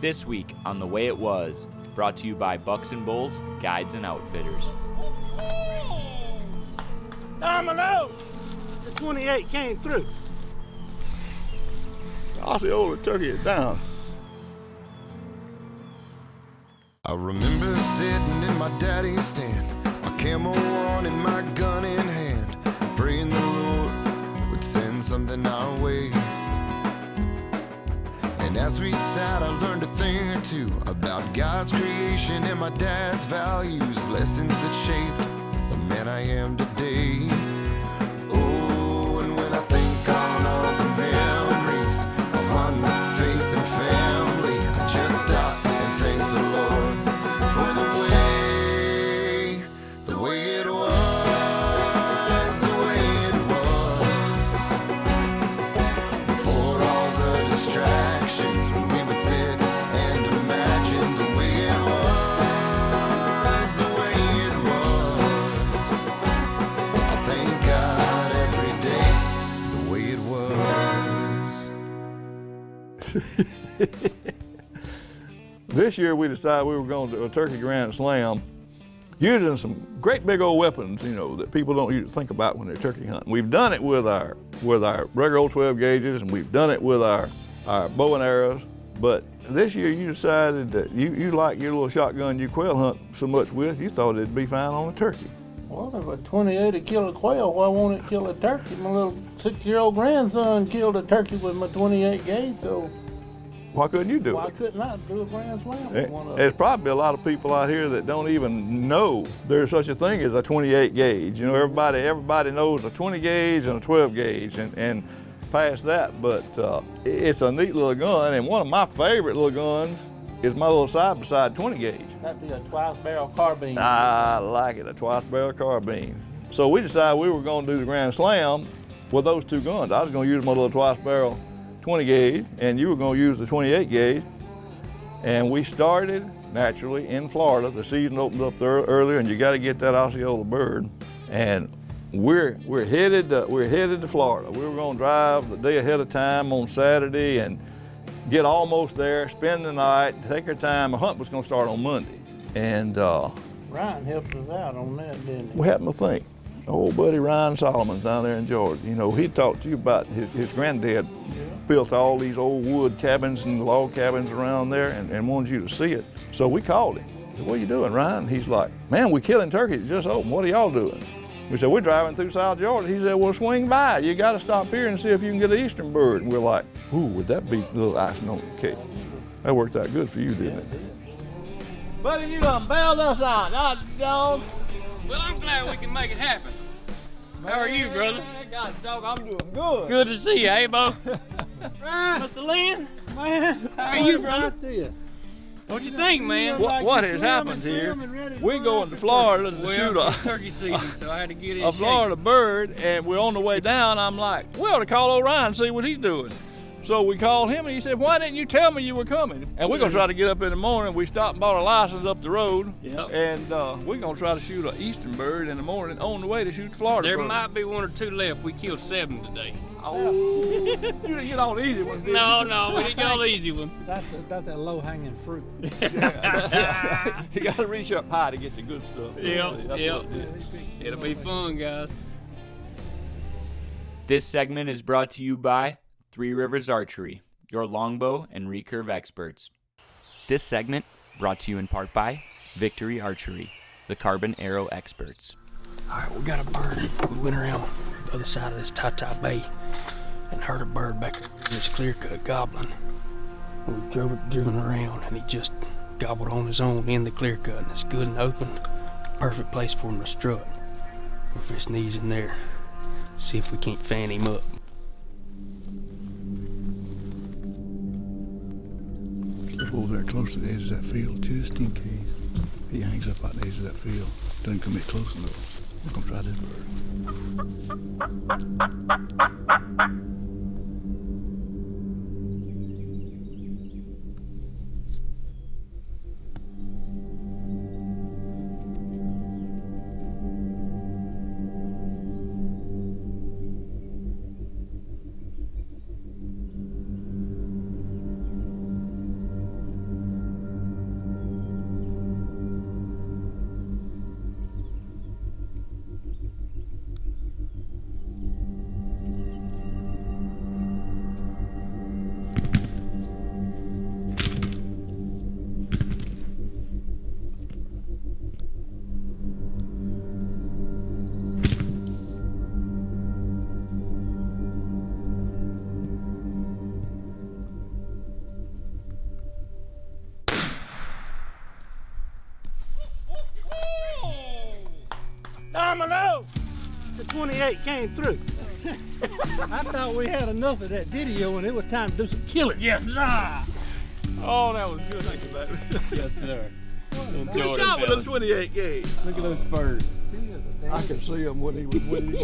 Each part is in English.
This week on The Way It Was, brought to you by Bucks and Bulls, Guides and Outfitters. Domino! The 28 came through. Osceola turkey is down. I remember sitting in my daddy's stand, my camo on and my gun in hand, praying the Lord would send something our way. And as we sat, I learned a thing or two about God's creation and my dad's values, lessons that shaped the man I am today. Oh, and when I think on all the memories of hunting, faith, and family, I just stop and thank the Lord for the way it was, the way it was, before all the distractions, when we would sit and imagine the way it was, the way it was. I thank God every day, the way it was. This year we decided we were going to do a turkey grand slam using some great big old weapons, you know, that people don't usually think about when they're turkey hunting. We've done it with our regular old 12 gauges, and we've done it with our bow and arrows, but this year you decided that you like your little shotgun you quail hunt so much with, you thought it'd be fine on a turkey. Well, if a 28 would kill a quail, why won't it kill a turkey? My little 6-year-old grandson killed a turkey with my 28 gauge, so Why couldn't you do why it? couldn't I do a grand slam with one of them? There's probably a lot of people out here that don't even know there's such a thing as a 28 gauge. You know, everybody knows a 20 gauge and a 12 gauge and past that, but it's a neat little gun, and one of my favorite little guns is my little side-by-side 20 gauge. That'd be a twice-barrel carbine. I like it, a twice-barrel carbine. So we decided we were going to do the grand slam with those two guns. I was going to use my little twice-barrel 20 gauge, and you were going to use the 28 gauge. And we started naturally in Florida. The season opened up there earlier, and you got to get that Osceola bird. And we're headed to Florida. We were going to drive the day ahead of time on Saturday and get almost there, spend the night, take our time. The hunt was going to start on Monday, and Ryan helped us out on that, didn't he? we happened to think, old buddy Ryan Solomon's down there in Georgia. You know, he talked to you about his granddad built all these old wood cabins and log cabins around there and wanted you to see it. So we called him. I said, what are you doing, Ryan? He's like, man, we're killing turkeys. It just opened. What are y'all doing? We said, we're driving through South Georgia. He said, well, swing by. You got to stop here and see if you can get an eastern bird. And we're like, ooh, would that be a little icing on the cake? That worked out good for you, didn't it? Buddy, you done bailed us out, dog. Well, I'm glad we can make it happen. How are you, brother? God, dog, I'm doing good. Good to see you, hey, Bo? Mr. Lynn? Man, How are you, brother? There. What you think, man? What has happened here, we going to Florida to shoot Well, it's turkey season, so I had to get in a Florida bird, and we're on the way down. I'm like, we ought to call Orion and see what he's doing. So we called him, and he said, why didn't you tell me you were coming? And we're going to try to get up in the morning. We stopped and bought a license up the road, and we're going to try to shoot an eastern bird in the morning on the way to shoot the Florida There bird. might be 1 or 2 left. We killed 7 today. Oh, you didn't get all the easy ones, did you? No, we didn't get all the easy ones. That's that low-hanging fruit. You got to reach up high to get the good stuff. Yep. That's what it is. It'll be fun, guys. This segment is brought to you by Three Rivers Archery, your longbow and recurve experts. This segment brought to you in part by Victory Archery, the carbon arrow experts. All right, we got a bird. We went around the other side of this Tata Bay and heard a bird back there in this clear cut gobbling. We driven around, and he just gobbled on his own in the clear cut, and it's good and open. Perfect place for him to strut. With his knees in there. See if we can't fan him up. Step over there close to the edge of that field, just in case he hangs up on the edge of that field. Doesn't come in close enough. We're gonna try this bird. 28 came through. I thought we had enough of that video and it was time to do some killing. Yes, sir. Oh, that was good. Thank you, baby. Yes, sir. Good shot with a 28 gauge. Look at those spurs. I could see him when he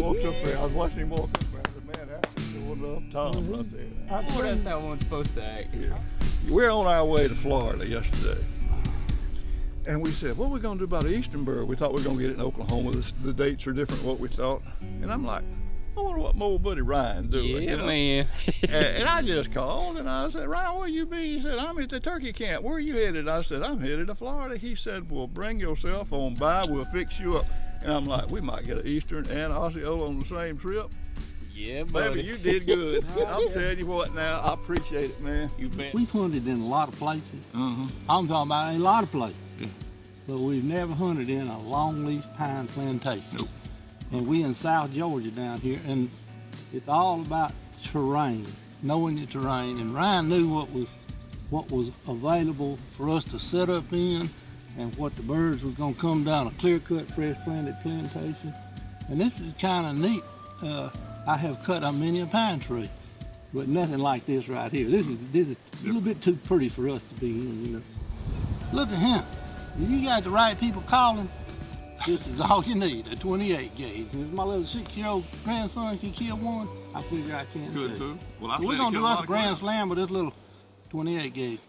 walked up there. I was watching him walk up there. I said, man, that's the one up Tom right there. Oh, that's how one's supposed to act. Yeah. We're on our way to Florida yesterday. And we said, what are we going to do about the eastern bird? We thought we were going to get it in Oklahoma. The dates are different than what we thought. And I'm like, I wonder what my old buddy Ryan doing. Yeah, you know? man. and I just called and I said, Ryan, where you be? He said, I'm at the turkey camp. Where are you headed? I said, I'm headed to Florida. He said, well, bring your cell phone by. We'll fix you up. And I'm like, we might get an eastern and Osceola on the same trip. Yeah, buddy. Baby, you did good. I'm telling you what now, I appreciate it, man. You bet. We've hunted in a lot of places. I'm talking about a lot of places. But we've never hunted in a longleaf pine plantation. Nope. And we in South Georgia down here, and it's all about terrain, knowing the terrain. And Ryan knew what was available for us to set up in, and what the birds was gonna come down a clear-cut, fresh planted plantation. And this is kind of neat. I have cut a many a pine tree, but nothing like this right here. This is a little bit too pretty for us to be in, you know. Look at him. If you got the right people calling, this is all you need, a 28 gauge. And if my little 6-year-old grandson can kill one, I figure I can Good too. too. Well, So we're gonna do us a grand slam with this little 28 gauge.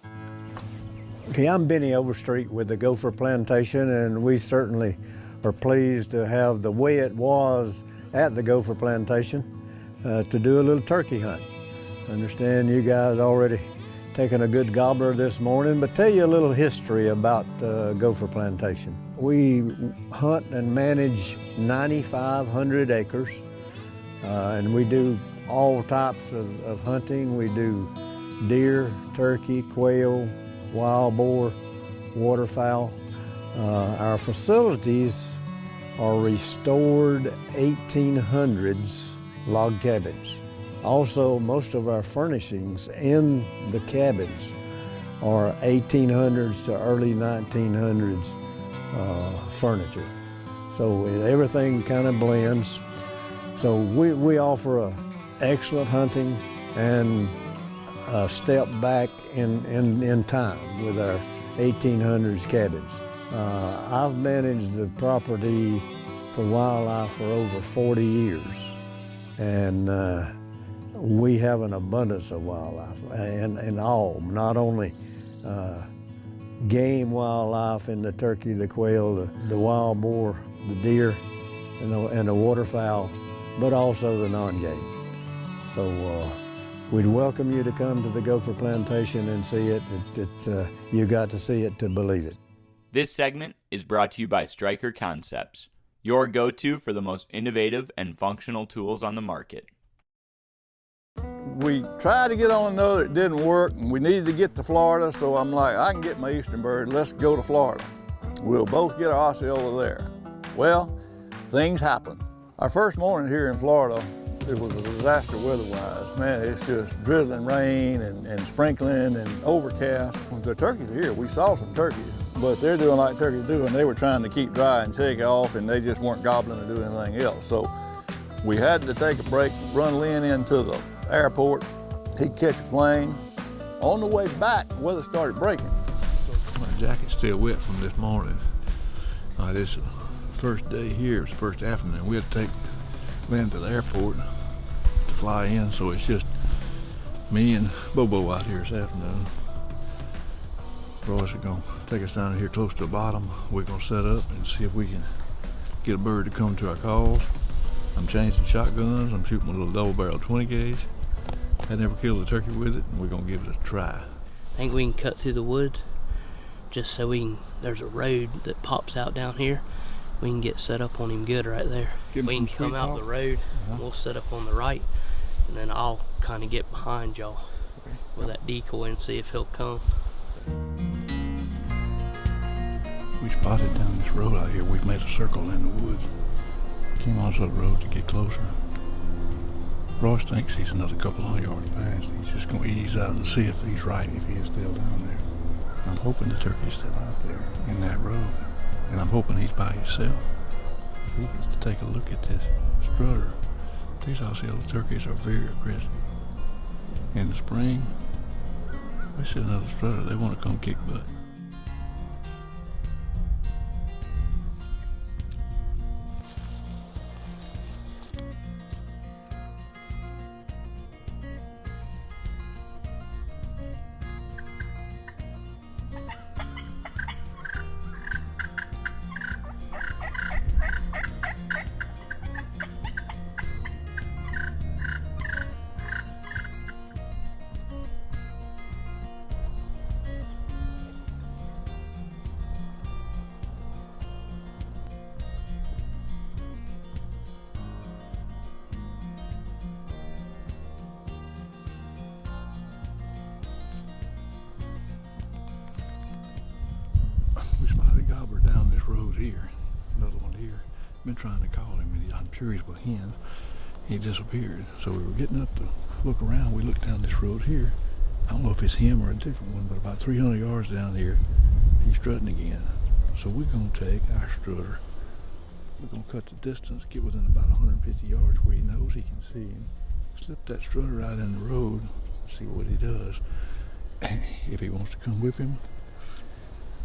Okay, I'm Benny Overstreet with the Gopher Plantation, and we certainly are pleased to have the way it was at the Gopher Plantation to do a little turkey hunt. I understand you guys already taken a good gobbler this morning, but tell you a little history about Gopher Plantation. We hunt and manage 9,500 acres, and we do all types of hunting. We do deer, turkey, quail, wild boar, waterfowl. Our facilities are restored 1800s log cabins. Also, most of our furnishings in the cabins are 1800s to early 1900s furniture. So everything kind of blends. So we offer a excellent hunting and a step back in time with our 1800s cabins. I've managed the property for wildlife for over 40 years, and we have an abundance of wildlife, and all, not only game wildlife in the turkey, the quail, the wild boar, the deer, and the waterfowl, but also the non-game. So we'd welcome you to come to the Gopher Plantation and see it. You got to see it to believe it. This segment is brought to you by Stryker Concepts, your go-to for the most innovative and functional tools on the market. We tried to get on another, it didn't work, and we needed to get to Florida, so I'm like, I can get my eastern bird, let's go to Florida. We'll both get our Osceola there. Well, things happen. Our first morning here in Florida, it was a disaster weather-wise. Man, it's just drizzling rain and sprinkling and overcast. The turkeys are here. We saw some turkeys, but they're doing like turkeys do, and they were trying to keep dry and take off, and they just weren't gobbling or doing anything else. So we had to take a break, run Lynn into the airport. He'd catch a plane. On the way back, the weather started breaking. My jacket's still wet from this morning. This first day here, it's the first afternoon. We had to take Lynn to the airport to fly in, so it's just me and Bobo out here this afternoon. Royce is gonna take us down here close to the bottom. We're gonna set up and see if we can get a bird to come to our calls. I'm changing shotguns. I'm shooting a little double barrel 20 gauge. I never killed a turkey with it, and we're gonna give it a try. I think we can cut through the woods just so we can, there's a road that pops out down here. We can get set up on him good right there. Give him We can some come sweet out talk. the road, we'll set up on the right, and then I'll kind of get behind y'all with that decoy and see if he'll come. We spotted down this road out here. We've made a circle in the woods. Came onto the road to get closer. Royce thinks he's another couple of yards past. He's just gonna ease out and see if he's right, if he is still down there. I'm hoping the turkey's still out there in that road. And I'm hoping he's by himself. If he gets to take a look at this strutter. These Osceola turkeys are very aggressive. In the spring, they see another strutter, they want to come kick butt. We spotted a gobbler down this road here, another one here. Been trying to call him, and I'm sure he's with hens. He disappeared. So we were getting up to look around. We looked down this road here. I don't know if it's him or a different one, but about 300 yards down here, he's strutting again. So we're gonna take our strutter. We're gonna cut the distance, get within about 150 yards where he knows he can see him. Slip that strutter out in the road, see what he does. If he wants to come whip him,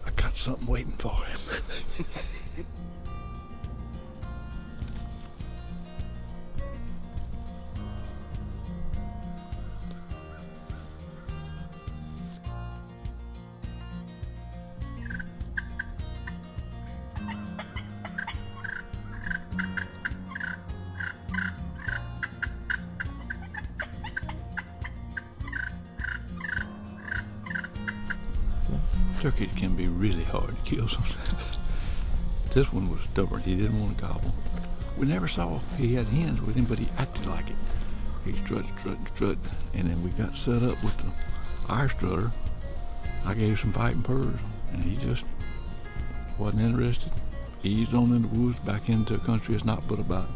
I got something waiting for him. Turkeys can be really hard to kill sometimes. This one was stubborn. He didn't want to gobble. We never saw he had hens with him, but he acted like it. He strutted, and then we got set up with our strutter. I gave some fighting purrs, and he just wasn't interested. Eased on in the woods, back into a country. It's not but about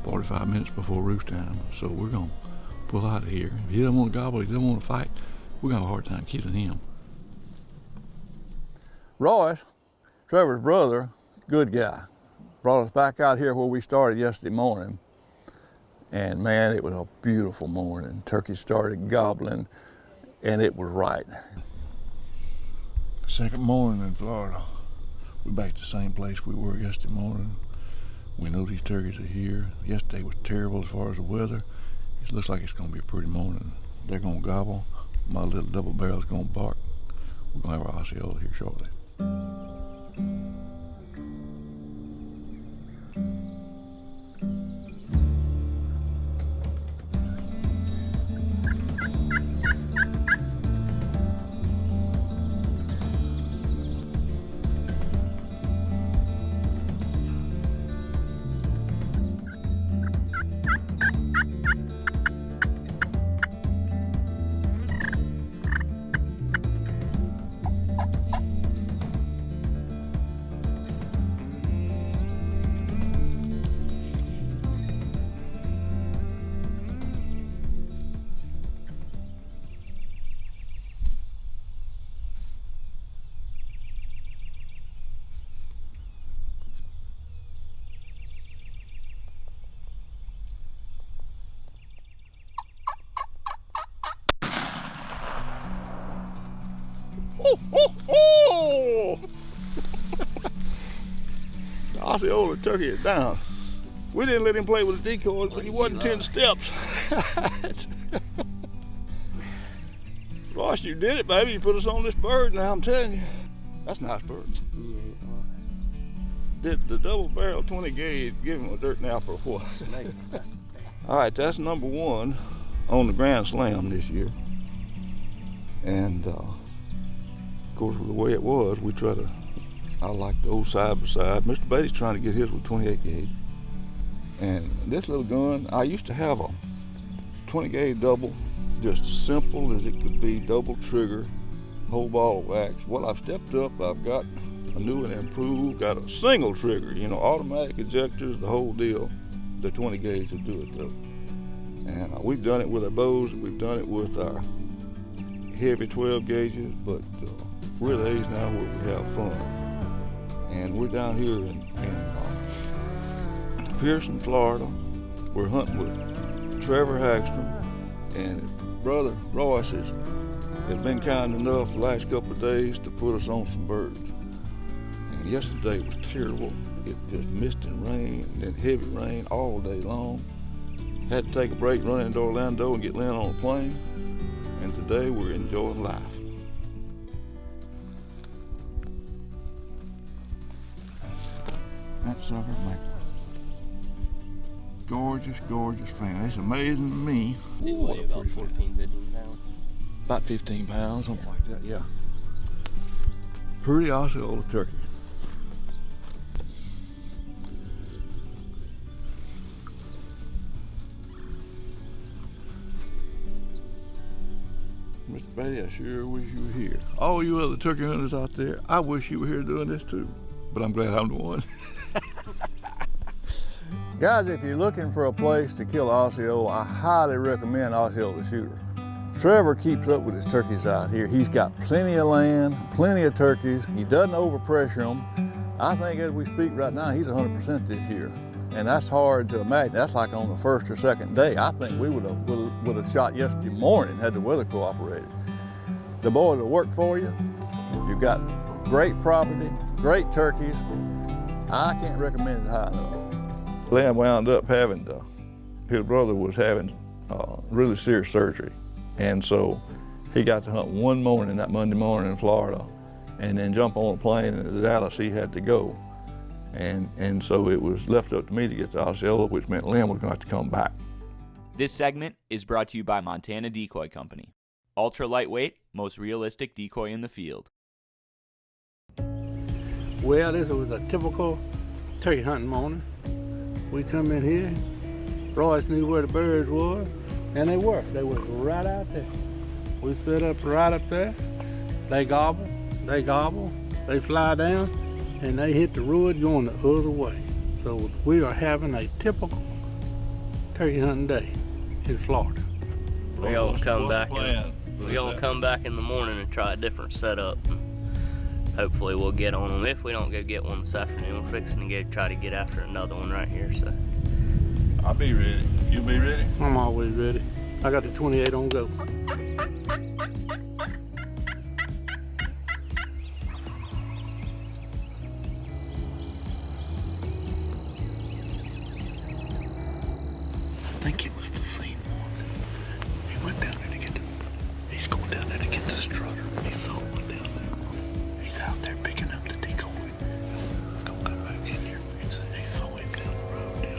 45 minutes before roost time, so we're gonna pull out of here. If he doesn't want to gobble, he doesn't want to fight, we're gonna have a hard time killing him. Royce, Trevor's brother, good guy, brought us back out here where we started yesterday morning. And man, it was a beautiful morning. Turkeys started gobbling, and it was right. Second morning in Florida. We're back to the same place we were yesterday morning. We know these turkeys are here. Yesterday was terrible as far as the weather. It looks like it's gonna be a pretty morning. They're gonna gobble. My little double barrel's gonna bark. We're gonna have our Osceola here shortly. Oh! The Osceola turkey is down. We didn't let him play with the decoys, but he wasn't 10 steps. Ross, you did it, baby. You put us on this bird now, I'm telling you. That's a nice bird. Did the double barrel 20 gauge give him a dirt nap or what? All right, that's number one on the Grand Slam this year. And of course, with the way it was, we try to, I like the old side by side. Mr. Beatty's trying to get his with 28 gauge. And this little gun, I used to have a 20 gauge double, just as simple as it could be, double trigger, whole ball of wax. Well, I've stepped up, I've got a new and improved, got a single trigger, you know, automatic ejectors, the whole deal. The 20 gauge will do it though. And we've done it with our bows, we've done it with our heavy 12 gauges, but we're at the age now where we have fun. And we're down here in Pearson, Florida, We're hunting with Trevor Hagstrom, and his brother Royce has been kind enough the last couple of days to put us on some birds. And yesterday was terrible. It just mist and rain, and then heavy rain all day long. Had to take a break, run into Orlando and get Lynn on a plane. And today we're enjoying life. That sucker maple. Gorgeous, gorgeous fan. It's amazing to me. It weighs about 14, 15 pounds. About 15 pounds, something like that, yeah. Pretty Osceola turkey. Mr. Betty, I sure wish you were here. All you other turkey hunters out there, I wish you were here doing this too. But I'm glad I'm the one. Guys, if you're looking for a place to kill Osceola, I highly recommend Osceola Shooter. Trevor keeps up with his turkeys out here. He's got plenty of land, plenty of turkeys. He doesn't overpressure them. I think as we speak right now, he's 100% this year. And that's hard to imagine. That's like on the first or second day. I think we would have shot yesterday morning had the weather cooperated. The boys will work for you. You've got great property, great turkeys. I can't recommend it high enough. Lamb wound up having, his brother was having really serious surgery. And so he got to hunt one morning, that Monday morning in Florida, and then jump on a plane and to Dallas he had to go. And so it was left up to me to get to Osceola, which meant Lynn was going to have to come back. This segment is brought to you by Montana Decoy Company. Ultra lightweight, most realistic decoy in the field. Well, this was a typical turkey hunting morning. We come in here, Royce knew where the birds were, and they were right out there. We set up right up there, they gobble, they fly down, and they hit the road going the other way. So we are having a typical turkey hunting day in Florida. We're gonna come back in the morning and try a different setup. Hopefully we'll get on them. If we don't go get one this afternoon, we're fixing to go try to get after another one right here. So I'll be ready. You be ready? I'm always ready. I got the 28 on go. I think it was the same one. He went down there to get he's going down there to get the strutter. He saw one down there. He's out there picking up the decoy. Don't come back in here. He saw him down the road down there.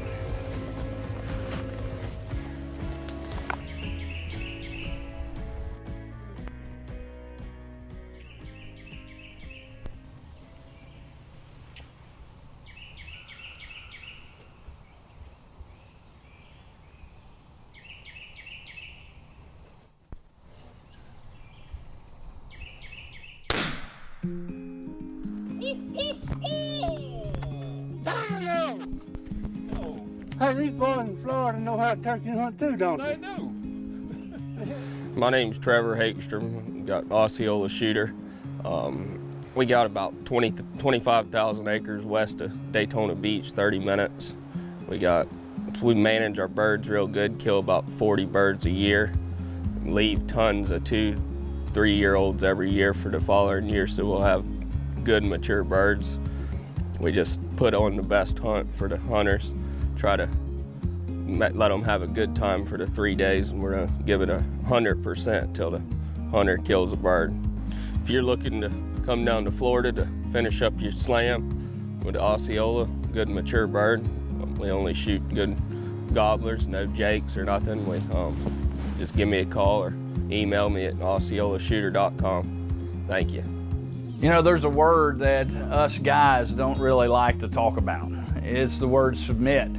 Hey, these boys in Florida know how to turkey hunt too, don't they? They do. my name's Trevor Hagstrom. Got Osceola Shooter. We got about 25,000 acres west of Daytona Beach, 30 minutes. We manage our birds real good, kill about 40 birds a year, leave tons of 2-3-year-olds every year for the following year, so we'll have good mature birds. We just put on the best hunt for the hunters, try to let them have a good time for the 3 days, and we're gonna give it 100% till the hunter kills a bird. If you're looking to come down to Florida to finish up your slam with the Osceola, good mature bird, we only shoot good gobblers, no jakes or nothing. Just give me a call or email me at osceolashooter.com. Thank you. You know, there's a word that us guys don't really like to talk about. It's the word submit.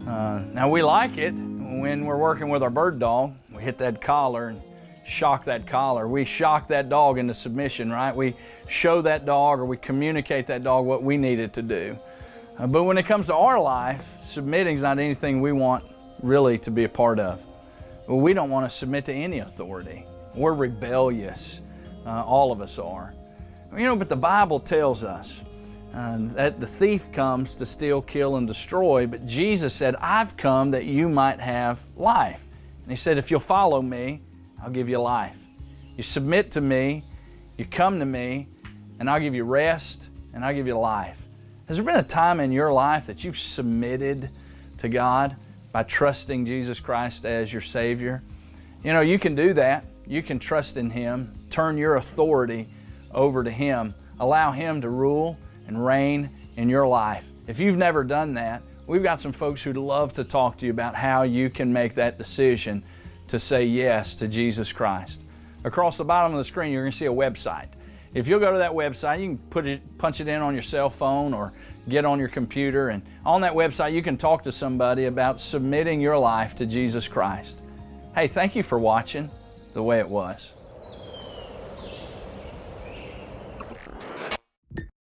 Now we like it when we're working with our bird dog. We hit that collar and shock that collar. We shock that dog into submission, right? We show that dog or we communicate that dog what we need it to do. But when it comes to our life, submitting is not anything we want really to be a part of. Well, we don't want to submit to any authority. We're rebellious. All of us are. You know, but the Bible tells us that the thief comes to steal, kill, and destroy, but Jesus said, I've come that you might have life. And He said, if you'll follow me, I'll give you life. You submit to me, you come to me, and I'll give you rest, and I'll give you life. Has there been a time in your life that you've submitted to God by trusting Jesus Christ as your Savior? You know, you can do that. You can trust in Him, turn your authority over to Him, allow Him to rule and reign in your life. If you've never done that, we've got some folks who'd love to talk to you about how you can make that decision to say yes to Jesus Christ. Across the bottom of the screen, you're going to see a website. If you'll go to that website, you can punch it in on your cell phone or get on your computer, and on that website you can talk to somebody about submitting your life to Jesus Christ. Hey, thank you for watching The Way It Was.